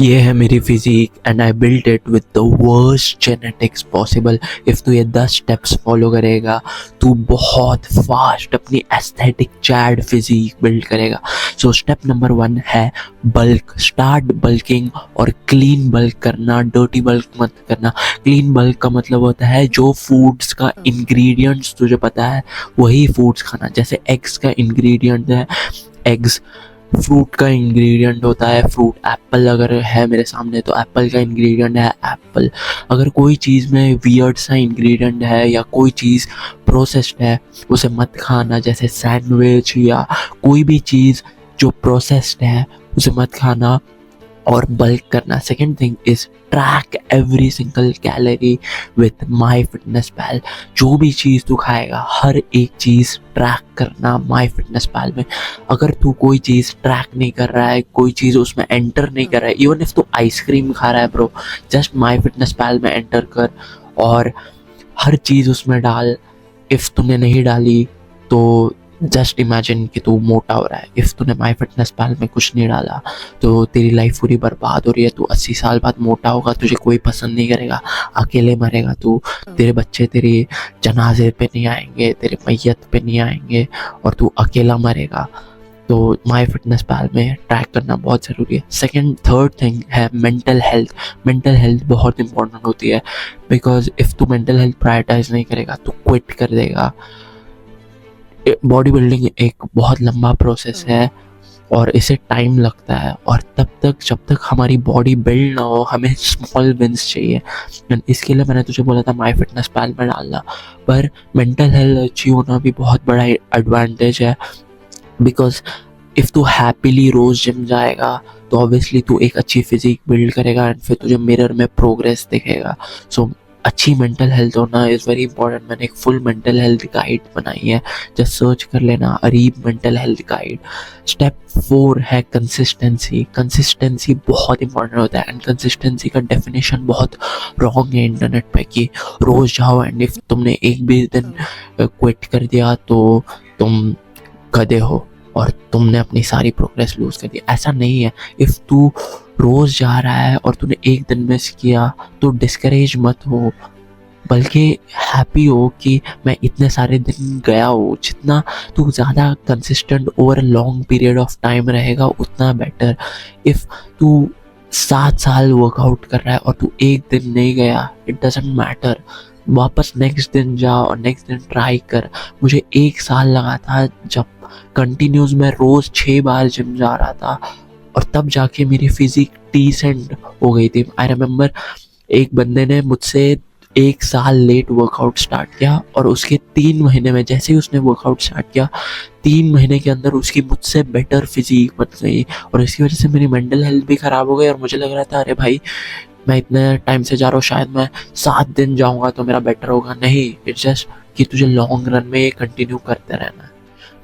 ये है मेरी physique and I built it with the worst genetics possible. If तू ये 10 स्टेप्स फॉलो करेगा तू बहुत फास्ट अपनी एस्थेटिक चैड फिजिक बिल्ड करेगा। सो स्टेप नंबर 1 है बल्क। स्टार्ट बल्किंग और क्लीन बल्क करना, डर्टी बल्क मत करना। क्लीन बल्क का मतलब होता है जो फूड्स का इंग्रेडिएंट्स तुझे पता है वही फूड्स खाना। जैसे एग्स का इंग्रेडिएंट है एग्स, फ्रूट का इंग्रेडिएंट होता है फ्रूट। एप्पल अगर है मेरे सामने तो एप्पल का इंग्रेडिएंट है एप्पल। अगर कोई चीज़ में वियर्ड सा इंग्रेडिएंट है या कोई चीज़ प्रोसेस्ड है उसे मत खाना। जैसे सैंडविच या कोई भी चीज़ जो प्रोसेस्ड है उसे मत खाना और बल्क करना। Second thing is track every single calorie with my fitness pal. जो भी चीज़ तू खाएगा हर एक चीज़ ट्रैक करना माई फिटनेस पैल में। अगर तू कोई चीज़ ट्रैक नहीं कर रहा है, कोई चीज़ उसमें एंटर नहीं कर रहा है, इवन इफ तू आइसक्रीम खा रहा है ब्रो, जस्ट माई फिटनेस पैल में एंटर कर और हर चीज़ उसमें डाल। इफ़ तूने नहीं डाली तो जस्ट इमेजिन कि तू मोटा हो रहा है। इफ़ तूने माई फिटनेस पैल में कुछ नहीं डाला तो तेरी लाइफ पूरी बर्बाद हो रही है। तू 80 साल बाद मोटा होगा, तुझे कोई पसंद नहीं करेगा, अकेले मरेगा तू। तेरे बच्चे तेरे जनाजे पे नहीं आएंगे, तेरे मैयत पे नहीं आएंगे और तू अकेला मरेगा। तो माई फिटनेस पैल में ट्रैक करना बहुत ज़रूरी है। सेकेंड थर्ड थिंग है मेंटल हेल्थ। मेंटल हेल्थ बहुत इंपॉर्टेंट होती है बिकॉज इफ़ तू मेंटल हेल्थ प्रायोरिटाइज नहीं करेगा तो क्विट कर देगा। बॉडी बिल्डिंग एक बहुत लंबा प्रोसेस है और इसे टाइम लगता है और तब तक जब तक हमारी बॉडी बिल्ड ना हो हमें स्मॉल विंस चाहिए। एंड इसके लिए मैंने तुझे बोला था माई फिटनेस पैल में डालना। पर मेंटल हेल्थ अच्छी होना भी बहुत बड़ा एडवांटेज है बिकॉज इफ़ तू हैप्पीली रोज़ जिम जाएगा तो ऑब्वियसली तू एक अच्छी फिजिक बिल्ड करेगा एंड फिर तुझे मिरर में प्रोग्रेस दिखेगा। सो अच्छी मेंटल हेल्थ होना इज़ वेरी इंपॉर्टेंट। मैंने एक फुल मेंटल हेल्थ गाइड बनाई है, जस्ट सर्च कर लेना Areeb mental health guide. Step 4 है कंसिस्टेंसी। कंसिस्टेंसी बहुत इंपॉर्टेंट होता है एंड कंसिस्टेंसी का डेफिनेशन बहुत रॉन्ग है इंटरनेट पे कि रोज़ जाओ एंड इफ तुमने एक भी दिन क्विट कर दिया तो तुम गधे हो और तुमने अपनी सारी प्रोग्रेस लूज कर दी। ऐसा नहीं है। इफ़ तू रोज़ जा रहा है और तूने एक दिन मिस किया तो डिस्करेज मत हो, बल्कि हैप्पी हो कि मैं इतने सारे दिन गया हूँ। जितना तू ज़्यादा consistent over a long period of time रहेगा उतना बेटर। इफ़ तू 7 साल वर्कआउट कर रहा है और तू एक दिन नहीं गया, इट डजेंट मैटर। वापस नेक्स्ट दिन जा और नेक्स्ट दिन ट्राई कर। मुझे 1 साल लगा था जब कंटिन्यूस मैं रोज़ 6 बार जिम जा रहा था और तब जाके मेरी फिजिक डिसेंट हो गई थी। आई रिमेम्बर एक बंदे ने मुझसे 1 साल लेट वर्कआउट स्टार्ट किया और उसके 3 महीने में जैसे ही उसने वर्कआउट स्टार्ट किया 3 महीने के अंदर उसकी मुझसे बेटर फिजिक बन गई और इसकी वजह से मेरी मेंटल हेल्थ भी ख़राब हो गई। और मुझे लग रहा था अरे भाई मैं इतने टाइम से जा रहा हूँ, शायद मैं 7 दिन जाऊँगा तो मेरा बेटर होगा। नहीं, इट्स जस्ट कि तुझे लॉन्ग रन में ये कंटिन्यू करते रहना है।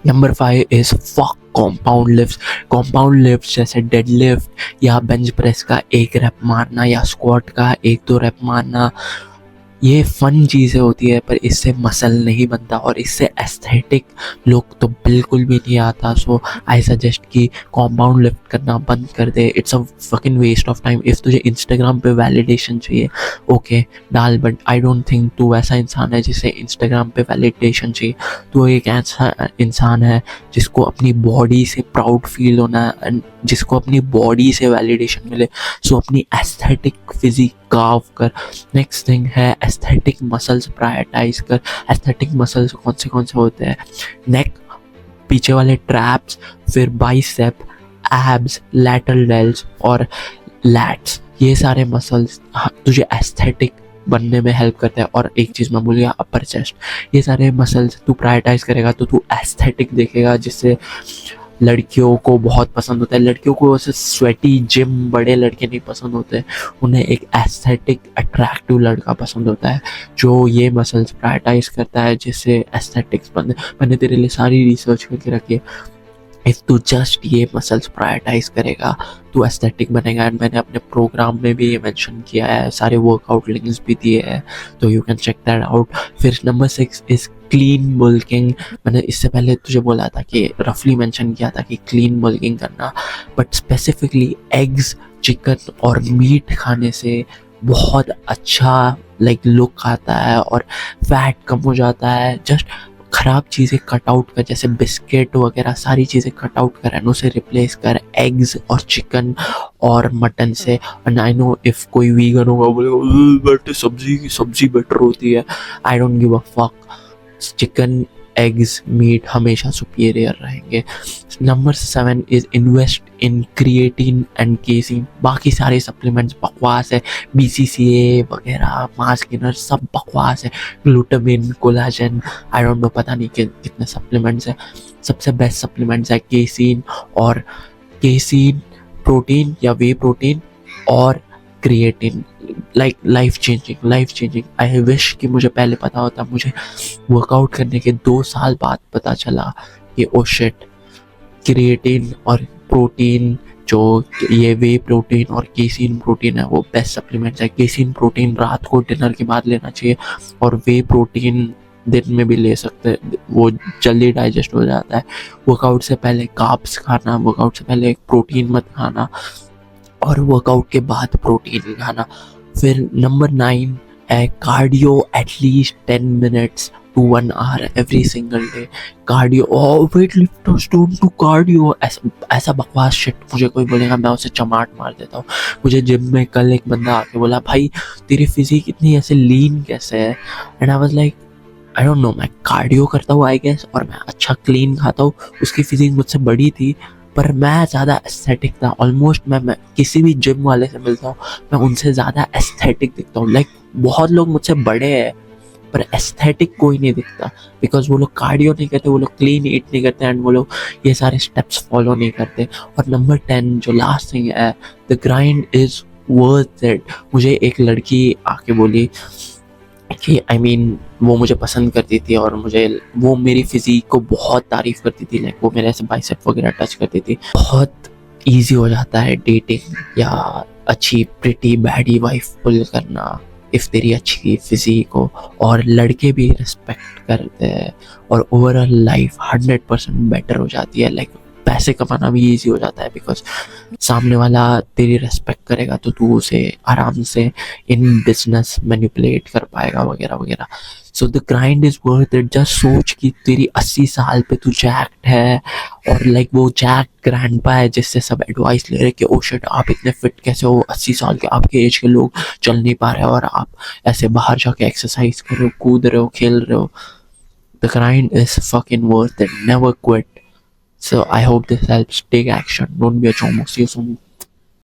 Number 5 is fuck compound lifts. Compound lifts जैसे डेड लिफ्ट या बेंच प्रेस का 1 रेप मारना या स्क्वाट का 1-2 रेप मारना, ये फन चीज़ें होती है पर इससे मसल नहीं बनता और इससे एस्थेटिक लुक तो बिल्कुल भी नहीं आता। सो आई सजेस्ट कि कॉम्पाउंड लिफ्ट करना बंद कर दे। It's a fucking waste of time. If तुझे इंस्टाग्राम पे वैलिडेशन चाहिए ओके डाल, बट आई डोंट थिंक तू वैसा इंसान है जिसे इंस्टाग्राम पे वैलिडेशन चाहिए। तू एक ऐसा इंसान है जिसको अपनी बॉडी से प्राउड फील होना है एंड जिसको अपनी बॉडी से वैलिडेशन मिले। सो अपनी एस्थेटिक फिजिक कार्व कर। नेक्स्ट थिंग है एस्थेटिक मसल्स प्रायोरिटाइज कर। एस्थेटिक मसल्स कौन से होते हैं? नेक, पीछे वाले ट्रैप्स, फिर बाइसेप, एब्स, लैटरल डेल्स और लैट्स। ये सारे मसल्स तुझे एस्थेटिक बनने में हेल्प करते हैं। और एक चीज़ मैं भूल गया, अपर चेस्ट। ये सारे मसल्स तू प्रायोरिटाइज करेगा तो तू एस्थेटिक दिखेगा, जिससे लड़कियों को बहुत पसंद होता है। लड़कियों को वैसे स्वेटी जिम बड़े लड़के नहीं पसंद होते, उन्हें एक एस्थेटिक अट्रैक्टिव लड़का पसंद होता है जो ये मसल्स प्रायोरिटाइज करता है, जिससे एस्थेटिक्स बनते। मैंने तेरे लिए सारी रिसर्च करके रखी है। इफ़ तू जस्ट ये मसल्स प्रायोरिटाइज करेगा तो एस्थेटिक बनेगा। एंड मैंने अपने प्रोग्राम में भी ये मेंशन किया है, सारे वर्कआउट लिंक्स भी दिए हैं तो you can check that out. फिर नंबर 6 इज़ क्लीन बल्किंग। मैंने इससे पहले तुझे बोला था कि रफली मेंशन किया था कि क्लीन बल्किंग करना, बट स्पेसिफिकली एग्स चिकन और मीट खाने से बहुत अच्छा लाइक लुक आता है और फैट कम हो जाता है। जस्ट खराब चीज़ें कट आउट कर, जैसे बिस्किट वगैरह सारी चीज़ें कट आउट कर एंड उसे रिप्लेस कर एग्स और चिकन और मटन से। एंड आई नो इफ कोई वीगन होगा बोलेगा बट सब्जी बेटर होती है। I don't give a fuck, chicken eggs meat हमेशा सुपीरियर रहेंगे। Number 7 is invest in creatine and casein. बाकी सारे सप्लीमेंट्स बकवास है, BCCA वगैरह मास गेनर सब बकवास है। Glutamine, collagen, I don't know, पता नहीं कितने सप्लीमेंट्स है। सबसे बेस्ट सप्लीमेंट्स है केसीन, और केसीन प्रोटीन या वे प्रोटीन और creatine. Like life changing. I wish कि मुझे पहले पता होता। मुझे वर्कआउट करने के 2 साल बाद पता चला कि ओ शिट, क्रिएटिन और प्रोटीन, जो ये वे प्रोटीन और केसीन प्रोटीन है वो बेस्ट सप्लीमेंट्स है। केसीन प्रोटीन रात को डिनर के बाद लेना चाहिए और वे प्रोटीन दिन में भी ले सकते हैं, वो जल्दी डाइजेस्ट हो जाता है। वर्कआउट से पहले कार्ब्स खाना, वर्कआउट से पहले प्रोटीन मत खाना और वर्कआउट के बाद प्रोटीन खाना। फिर नंबर 9 है cardio at least 10 minutes to 1 hour every single day. Cardio और weight lifters don't do cardio, ऐसा बकवास शिट। मुझे कोई बोलेगा मैं उसे चमाट मार देता हूँ। मुझे जिम में कल एक बंदा आके बोला भाई तेरी फिजिक इतनी ऐसे लीन कैसे है, and I was like I don't know, मैं कार्डियो करता हूँ आई गेस, और मैं अच्छा क्लीन खाता हूँ। उसकी फिजिक मुझसे बड़ी थी पर मैं ज़्यादा एस्थेटिक था। ऑलमोस्ट मैं किसी भी जिम वाले से मिलता हूँ मैं उनसे ज़्यादा एस्थेटिक दिखता हूँ। लाइक बहुत लोग मुझसे बड़े हैं पर एस्थेटिक कोई नहीं दिखता, बिकॉज वो लोग कार्डियो नहीं करते, वो लोग क्लीन ईट नहीं करते एंड वो लोग ये सारे स्टेप्स फॉलो नहीं करते। और नंबर 10 जो लास्ट थिंग है, the grind is worth it. मुझे एक लड़की आके बोली कि आई मीन वो मुझे पसंद करती थी और मुझे वो मेरी फिजिक को बहुत तारीफ करती थी। लाइक वो मेरे ऐसे बाइसेप वगैरह टच करती थी। बहुत इजी हो जाता है डेटिंग या अच्छी प्रिटी बैडी वाइफ पुल करना इफ तेरी अच्छी फिजिक हो, और लड़के भी रिस्पेक्ट करते हैं और ओवरऑल लाइफ 100% बेटर हो जाती है। लाइक पैसे कमाना भी इजी हो जाता है बिकॉज सामने वाला तेरी रेस्पेक्ट करेगा तो तू उसे आराम से इन बिजनेस मैनिपुलेट कर पाएगा वगैरह वगैरह। So the grind is worth it. Just सोच कि तेरी 80 साल पे तू जैक्ड है और लाइक वो जैक ग्रैंडपा है जिससे सब एडवाइस ले रहे कि ओ शिट आप इतने फिट कैसे हो, 80 साल के आपके एज के लोग चल नहीं पा रहे और आप ऐसे बाहर जाके एक्सरसाइज कर रहे हो, कूद रहे हो, खेल रहे हो। The grind is fucking worth it, never quit. So I hope this helps. Take action. Don't be a chomo. See you soon.